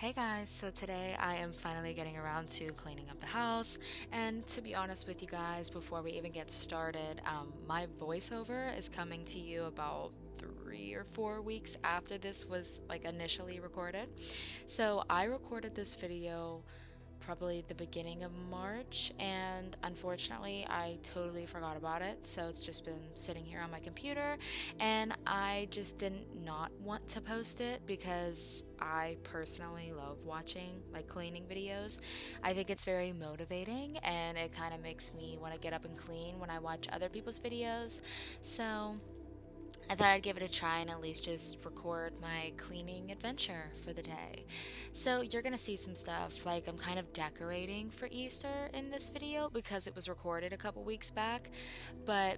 Hey guys, so today I am finally getting around to cleaning up the house. And to be honest with you guys, before we even get started, my voiceover is coming to you about 3 or 4 weeks after this was like initially recorded. So I recorded this video probably the beginning of March, and unfortunately, I totally forgot about it. So it's just been sitting here on my computer, and I just didn't not want to post it because I personally love watching like cleaning videos. I think it's very motivating, and it kind of makes me want to get up and clean when I watch other people's videos. So I thought I'd give it a try and at least just record my cleaning adventure for the day. So you're gonna see some stuff like I'm kind of decorating for Easter in this video because it was recorded a couple weeks back. But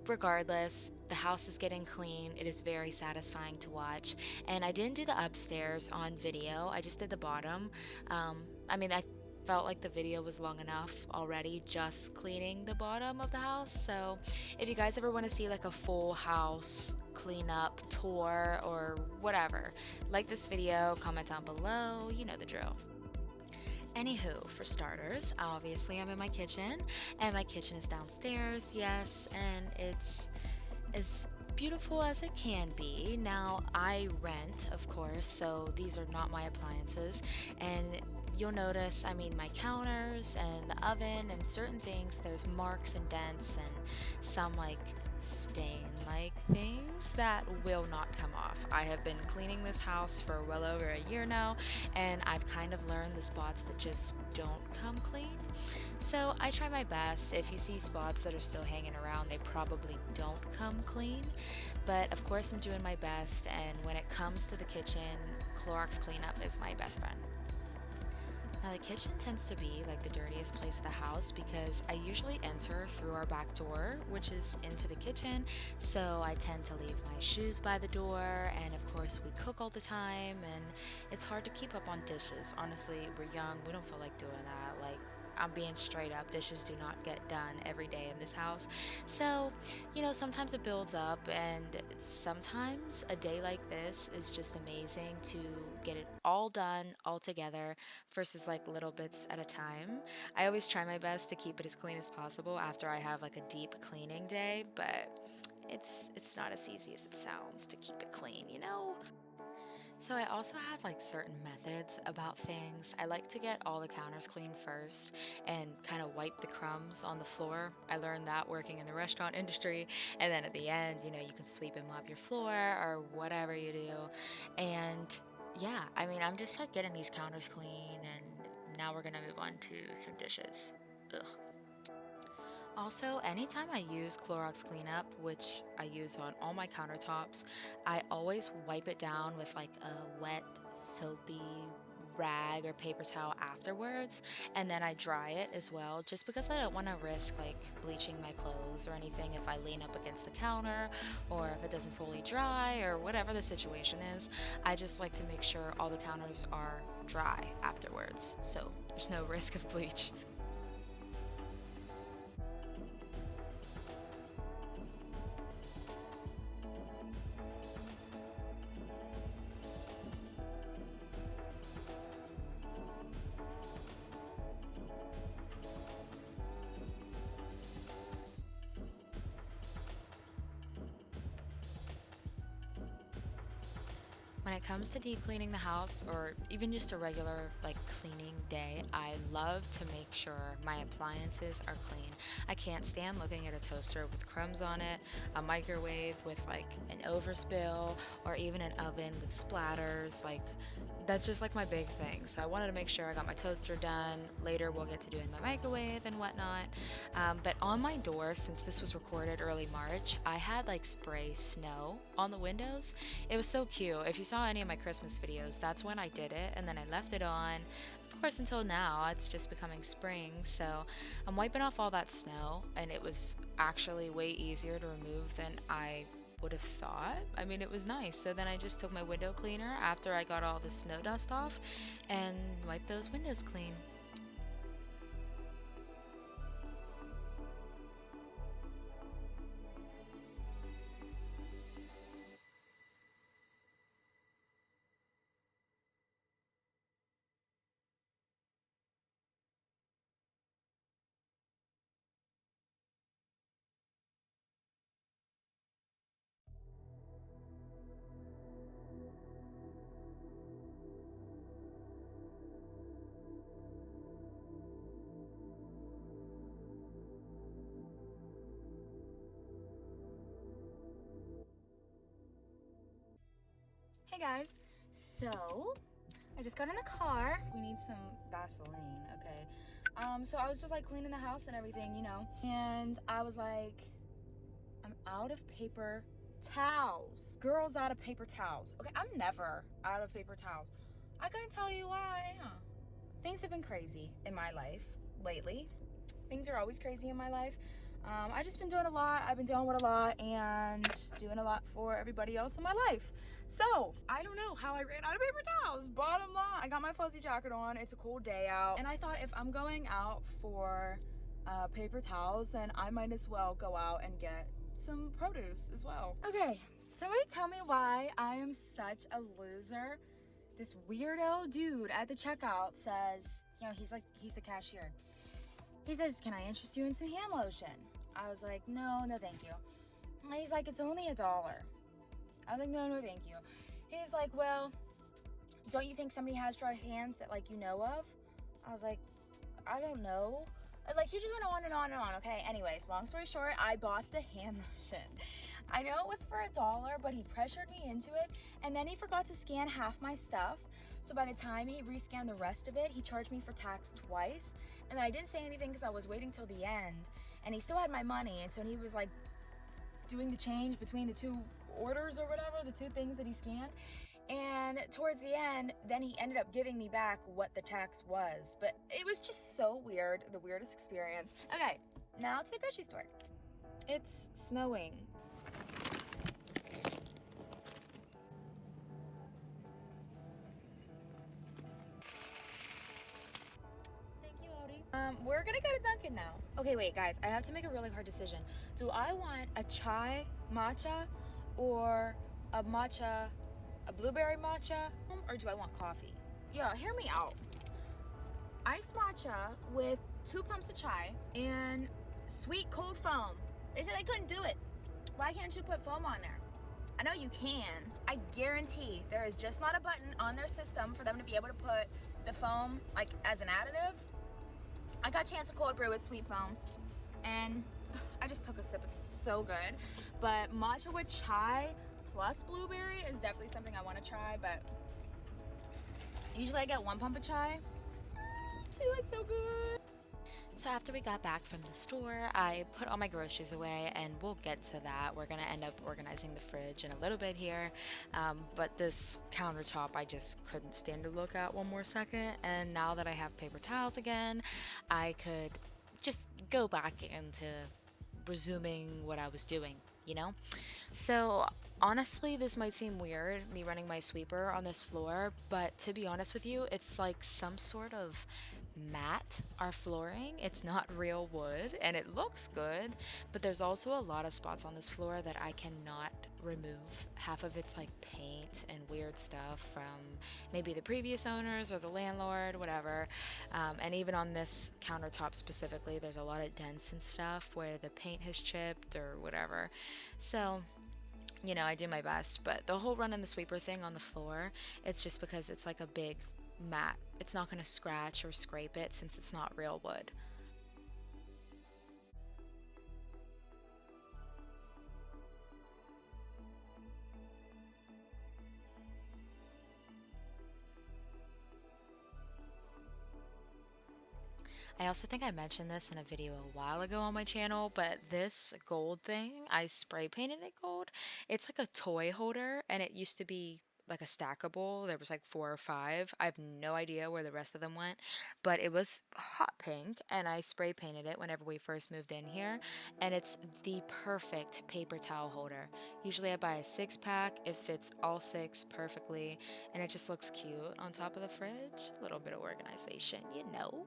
regardless, the house is getting clean. It is very satisfying to watch. And I didn't do the upstairs on video, I just did the bottom. I felt like the video was long enough already just cleaning the bottom of the house. So if you guys ever want to see like a full house cleanup tour or whatever, like this video, comment down below. You know the drill. Anywho, for starters, obviously I'm in my kitchen, and my kitchen is downstairs, yes, and it's as beautiful as it can be. Now, I rent, of course, so these are not my appliances, and you'll notice, my counters and the oven and certain things, there's marks and dents and some like stain like things that will not come off. I have been cleaning this house for well over a year now, and I've kind of learned the spots that just don't come clean. So I try my best. If you see spots that are still hanging around, they probably don't come clean. But of course, I'm doing my best, and when it comes to the kitchen, Clorox cleanup is my best friend. Now, the kitchen tends to be like the dirtiest place of the house because I usually enter through our back door, which is into the kitchen. So I tend to leave my shoes by the door, and of course, we cook all the time, and it's hard to keep up on dishes. Honestly, we're young, we don't feel like doing that. Like, I'm being straight up, dishes do not get done every day in this house. So, sometimes it builds up, and sometimes a day like this is just amazing to get it all done all together versus like little bits at a time. I always try my best to keep it as clean as possible after I have like a deep cleaning day, but it's not as easy as it sounds to keep it clean. So I also have like certain methods about things. I like to get all the counters clean first and kind of wipe the crumbs on the floor. I learned that working in the restaurant industry. And then at the end, you can sweep and mop your floor or whatever you do. And yeah, I'm just like getting these counters clean, and now we're gonna move on to some dishes. Ugh. Also, anytime I use Clorox cleanup, which I use on all my countertops, I always wipe it down with like a wet, soapy rag or paper towel afterwards, and then I dry it as well, just because I don't want to risk like bleaching my clothes or anything if I lean up against the counter or if it doesn't fully dry or whatever the situation is. I just like to make sure all the counters are dry afterwards, so there's no risk of bleach. When it comes to deep cleaning the house or even just a regular like cleaning day, I love to make sure my appliances are clean. I can't stand looking at a toaster with crumbs on it, a microwave with like an overspill, or even an oven with splatters. Like, that's just like my big thing. So I wanted to make sure I got my toaster done. Later, we'll get to doing my microwave and whatnot. But on my door, since this was recorded early March, I had like spray snow on the windows. It was so cute. If you saw any of my Christmas videos, that's when I did it, and then I left it on. Of course, until now, it's just becoming spring, so I'm wiping off all that snow, and it was actually way easier to remove than I would have thought. It was nice. So then I just took my window cleaner after I got all the snow dust off and wiped those windows clean. guys. So, I just got in the car. We need some Vaseline, okay? So I was just like cleaning the house and everything, you know? And I was like, I'm out of paper towels. Girls out of paper towels. Okay, I'm never out of paper towels. I couldn't tell you why I am. Things have been crazy in my life lately. Things are always crazy in my life. I just been doing a lot. I've been dealing with a lot and doing a lot for everybody else in my life. So I don't know how I ran out of paper towels. Bottom line, I got my fuzzy jacket on. It's a cold day out, and I thought if I'm going out for paper towels, then I might as well go out and get some produce as well. Okay, somebody tell me why I am such a loser. This weirdo dude at the checkout says, you know, he's the cashier. He says, can I interest you in some hand lotion? I was like, no, thank you. And he's like, it's only $1. I was like, no, thank you. He's like, well, don't you think somebody has dry hands that like you know of? I was like, I don't know. Like, he just went on and on and on. Okay, anyways, long story short, I bought the hand lotion. I know it was for $1, but he pressured me into it, and then he forgot to scan half my stuff. So by the time he rescanned the rest of it, he charged me for tax twice. And I didn't say anything because I was waiting till the end, and he still had my money. And so he was like doing the change between the two orders or whatever, the two things that he scanned. And towards the end, then he ended up giving me back what the tax was. But it was just so weird, the weirdest experience. Okay, now to the grocery store. It's snowing. Thank you, Odie. We're gonna go to Dunkin' now. Okay, wait, guys, I have to make a really hard decision. Do I want a chai matcha or a matcha, a blueberry matcha, or do I want coffee? Yeah, hear me out. Iced matcha with 2 pumps of chai and sweet cold foam. They said they couldn't do it. Why can't you put foam on there? I know you can. I guarantee there is just not a button on their system for them to be able to put the foam like as an additive. I got Chance of cold brew with sweet foam, and I just took a sip. It's so good. But matcha with chai plus blueberry is definitely something I want to try. But usually I get 1 pump of chai. 2 is so good. So after we got back from the store, I put all my groceries away, and we'll get to that. We're gonna end up organizing the fridge in a little bit here, but this countertop I just couldn't stand to look at one more second. And now that I have paper towels again, I could just go back into resuming what I was doing, you know? So honestly, this might seem weird, me running my sweeper on this floor, but to be honest with you, it's like some sort of matte our flooring. It's not real wood and it looks good, but there's also a lot of spots on this floor that I cannot remove. Half of it's like paint and weird stuff from maybe the previous owners or the landlord, whatever. And even on this countertop specifically, there's a lot of dents and stuff where the paint has chipped or whatever. So you know, I do my best, but the whole running the sweeper thing on the floor, it's just because it's like a big mat. It's not going to scratch or scrape it since it's not real wood. I also think I mentioned this in a video a while ago on my channel, but this gold thing, I spray painted it gold. It's like a toy holder, and it used to be like a stackable. There was like 4 or 5. I have no idea where the rest of them went, but it was hot pink, and I spray painted it whenever we first moved in here, and it's the perfect paper towel holder. Usually I buy a 6 pack, it fits all 6 perfectly, and it just looks cute on top of the fridge. A little bit of organization, you know.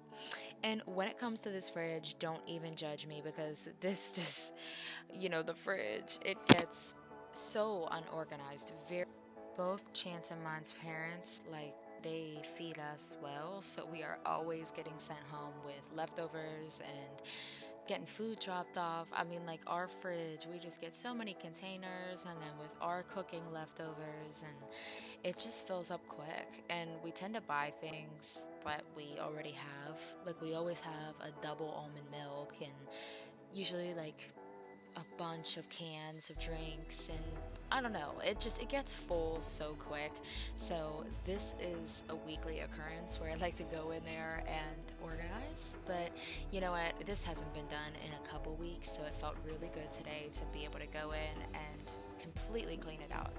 And when it comes to this fridge, don't even judge me because this just, the fridge, it gets so unorganized. Both Chance and mine's parents, like, they feed us well, so we are always getting sent home with leftovers and getting food dropped off. I mean, like, our fridge, we just get so many containers, and then with our cooking leftovers, and it just fills up quick. And we tend to buy things that we already have. Like, we always have a double almond milk, and usually, like, a bunch of cans of drinks, and I don't know, it gets full so quick. So this is a weekly occurrence where I like to go in there and organize. But you know what? This hasn't been done in a couple weeks, so it felt really good today to be able to go in and completely clean it out.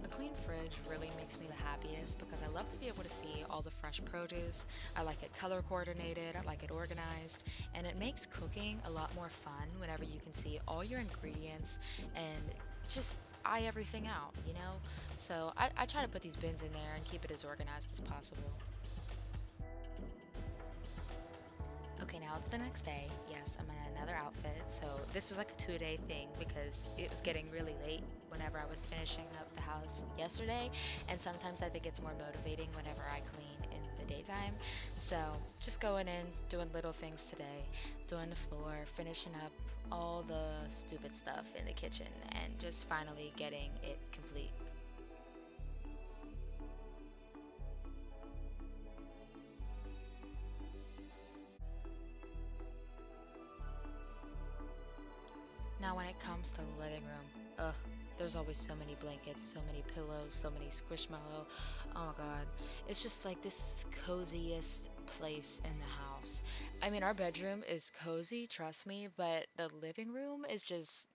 A clean fridge really makes me the happiest because I love to be able to see all the fresh produce. I like it color coordinated, I like it organized, and it makes cooking a lot more fun whenever you can see all your ingredients and just eye everything out, you know? So I try to put these bins in there and keep it as organized as possible. Okay, now it's the next day. Yes, I'm in another outfit. So this was like a 2-day thing because it was getting really late whenever I was finishing up the house yesterday. And sometimes I think it's more motivating whenever I clean in the daytime. So just going in, doing little things today, doing the floor, finishing up all the stupid stuff in the kitchen, and just finally getting it complete. Now, when it comes to the living room, ugh, there's always so many blankets, so many pillows, so many squishmallow. Oh my god. It's just like this is the coziest place in the house. I mean, our bedroom is cozy, trust me, but the living room is just,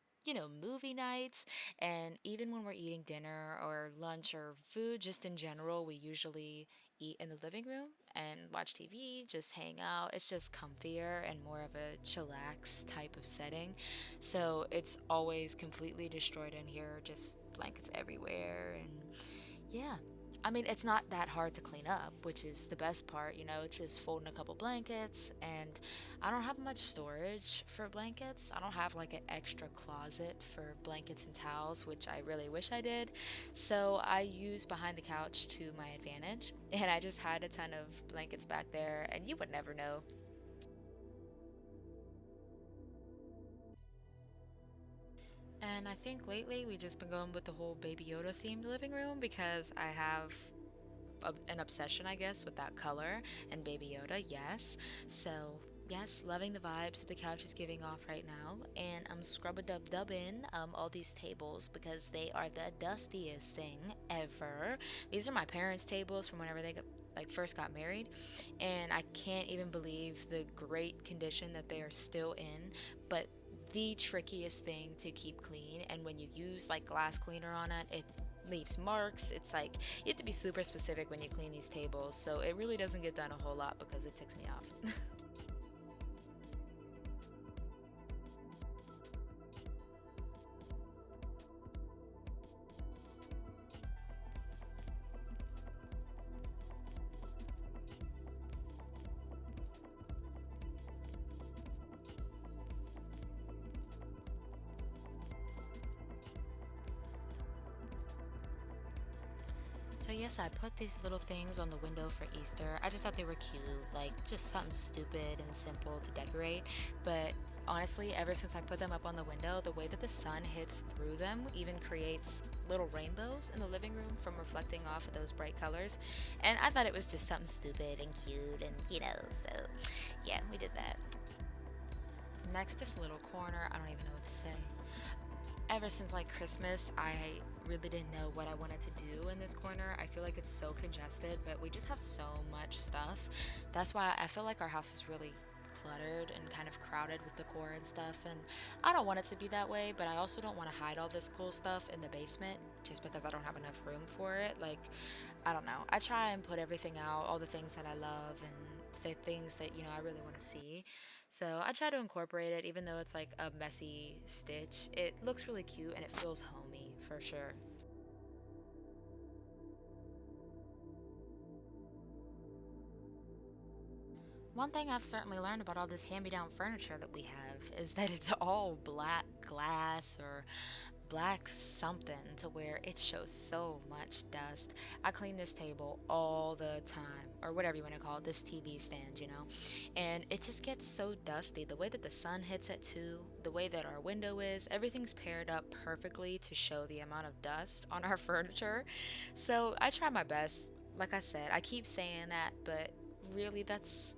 movie nights. And even when we're eating dinner or lunch or food, just in general, we usually eat in the living room and watch TV, just hang out. It's just comfier and more of a chillax type of setting. So it's always completely destroyed in here, just blankets everywhere. And yeah, I mean, it's not that hard to clean up, which is the best part, it's just folding a couple blankets. And I don't have much storage for blankets. I don't have like an extra closet for blankets and towels, which I really wish I did. So I use behind the couch to my advantage. And I just had a ton of blankets back there, and you would never know. And I think lately we just been going with the whole Baby Yoda themed living room because I have an obsession, I guess, with that color and Baby Yoda, yes. So, yes, loving the vibes that the couch is giving off right now. And I'm scrub a dub dubbing all these tables because they are the dustiest thing ever. These are my parents' tables from whenever they got, like first got married, and I can't even believe the great condition that they are still in. But the trickiest thing to keep clean, and when you use like glass cleaner on it, it leaves marks. It's like you have to be super specific when you clean these tables, so it really doesn't get done a whole lot because it ticks me off. So yes, I put these little things on the window for Easter. I just thought they were cute, like just something stupid and simple to decorate. But honestly, ever since I put them up on the window, the way that the sun hits through them even creates little rainbows in the living room from reflecting off of those bright colors. And I thought it was just something stupid and cute and so yeah, we did that. Next, this little corner, I don't even know what to say. Ever since like Christmas, I really didn't know what I wanted to do in this corner. I feel like it's so congested, but we just have so much stuff. That's why I feel like our house is really cluttered and kind of crowded with decor and stuff. And I don't want it to be that way, but I also don't want to hide all this cool stuff in the basement just because I don't have enough room for it. Like, I don't know. I try and put everything out, all the things that I love and the things that, I really want to see. So I try to incorporate it, even though it's like a messy stitch. It looks really cute and it feels homey for sure. One thing I've certainly learned about all this hand me down furniture that we have is that it's all black glass or black something to where it shows so much dust. I clean this table all the time. or whatever you want to call it, this TV stand, and it just gets so dusty. The way that the sun hits it too, the way that our window is, everything's paired up perfectly to show the amount of dust on our furniture. So I try my best. Like I said, I keep saying that, but really, that's,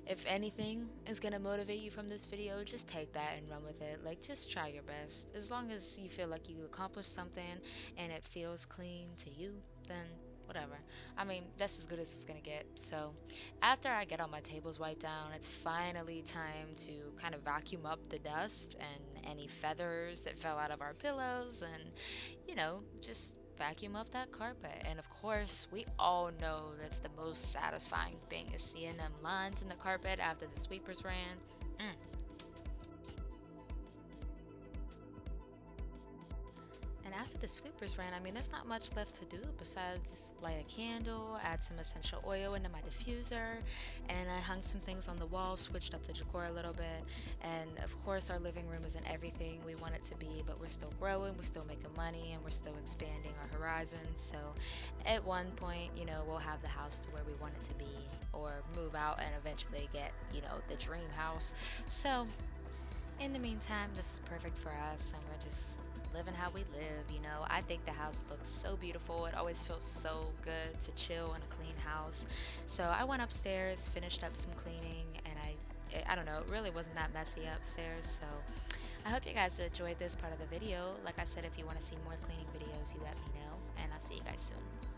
if anything is gonna motivate you from this video, just take that and run with it. Like, just try your best. As long as you feel like you accomplished something and it feels clean to you, then whatever. I mean, that's as good as it's gonna get. So, after I get all my tables wiped down, it's finally time to kind of vacuum up the dust and any feathers that fell out of our pillows and, just vacuum up that carpet. And of course, we all know that's the most satisfying thing is seeing them lines in the carpet after the sweepers ran. Mm. And after the sweepers ran, I mean, there's not much left to do besides light a candle, add some essential oil into my diffuser, and I hung some things on the wall, switched up the decor a little bit. And of course, our living room isn't everything we want it to be, but we're still growing, we're still making money, and we're still expanding our horizons. So at one point, we'll have the house to where we want it to be, or move out and eventually get, the dream house. So in the meantime, this is perfect for us, and we're just living how we live. I think the house looks so beautiful. It always feels so good to chill in a clean house. So I went upstairs, finished up some cleaning, and I don't know, it really wasn't that messy upstairs. So I hope you guys enjoyed this part of the video. Like I said, if you want to see more cleaning videos, you let me know, and I'll see you guys soon.